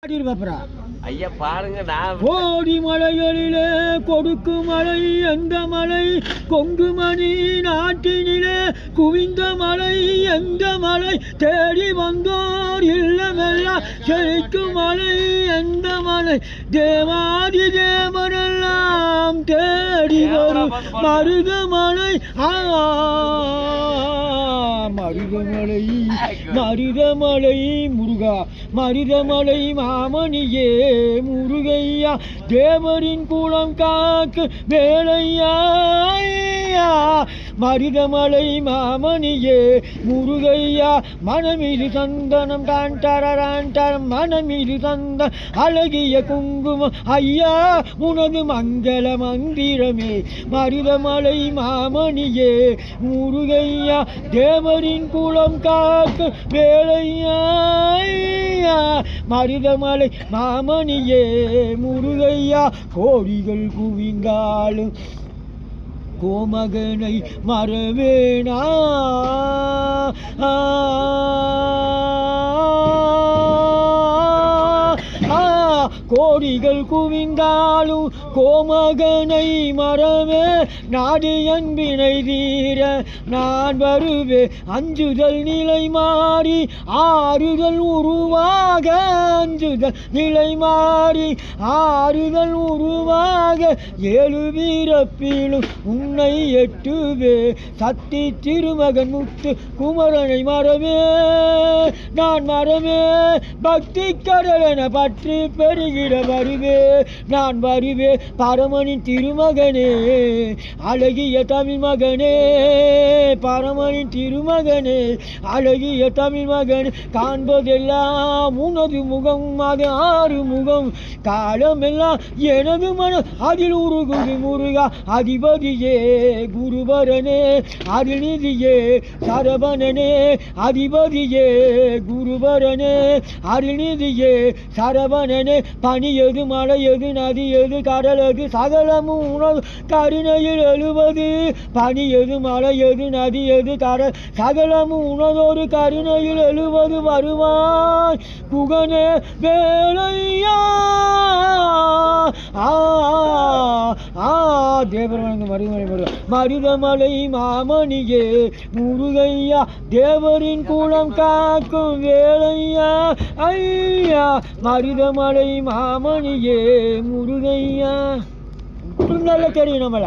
ஐயா பாருங்க, நான் கோடி மலைகளிலே கொடுக்கு மலை எந்த மலை, கொங்கு மணி நாட்டினிலே குவிந்த மலை எந்த மலை, தேடி வந்தோர் இல்லமெல்லாம் செழிக்கும் மலை எந்த மலை, தேவாதி தேவரெல்லாம் தேடி வரும் மருதமலை. மருதமலை மருதமலை முருகா, மருதமலை மாமணியே முருகையா, தேவரின் குலம் காக்கு வேலையா. மருதமலை மாமணியே முருகையா, மனமிது சந்தனம் டான்டரான் மனமிது சந்தம் அழகிய குங்குமம் ஐயா உனது மங்கள மந்திரமே. மருதமலை மாமணியே முருகையா, தேவரின் குலம் காக்கு வேலையா. மருதமலை மாமணியே முருகையா, கோடிகள் குவிந்தாலும் கோமகனை மறவேனா. கோடிகள் குவிந்தாலும் கோமகனை மறவே, நாடு அன்பினை தீர நான் வருவே. அஞ்சுதல் நிலை மாறி ஆறுதல் உருவாக, அஞ்சுதல் நிலை மாறி ஆறுதல் உருவாக, ஏழு வீரப்பிலும் உன்னை எட்டுவே. சக்தி திருமகன் முத்து குமரனை மறவே நான் மறவே, பக்தி கடலென பற்றி பெருகிட வருவே நான் வருவே. பரமனின் திருமகனே அழகிய தமிழ் மகனே, பரமனின் திருமகனே அழகிய தமிழ் மகன், காண்பதெல்லாம் உனது முகம் அது ஆறு முகம், காலமெல்லாம் எனது மனம் அதில் உருகுது முருகா. அதிபதியே குருபரனே அருள்நிதியே சரவணனே, அதிபதியே குருபரனே அருள்நிதியே சரவணனே. பனி எது மலை எது நதி எது கடல் எது சகலமும் உணவு கருணையில் எழுவது, பனி எது மலை எது நதி எது கடல் சகலமும் உணதொரு கருணையில் எழுவது. வருவாய் குகனே வேலையா. தேவர் வணங்கு மருதமலை முருகா, மருதமலை மாமணியே முருகையா, தேவரின் குலம் காக்கும் வேலையா. ஐயா மருதமலை மாமணியே முருகையா. நல்ல தெரியும் நம்மள.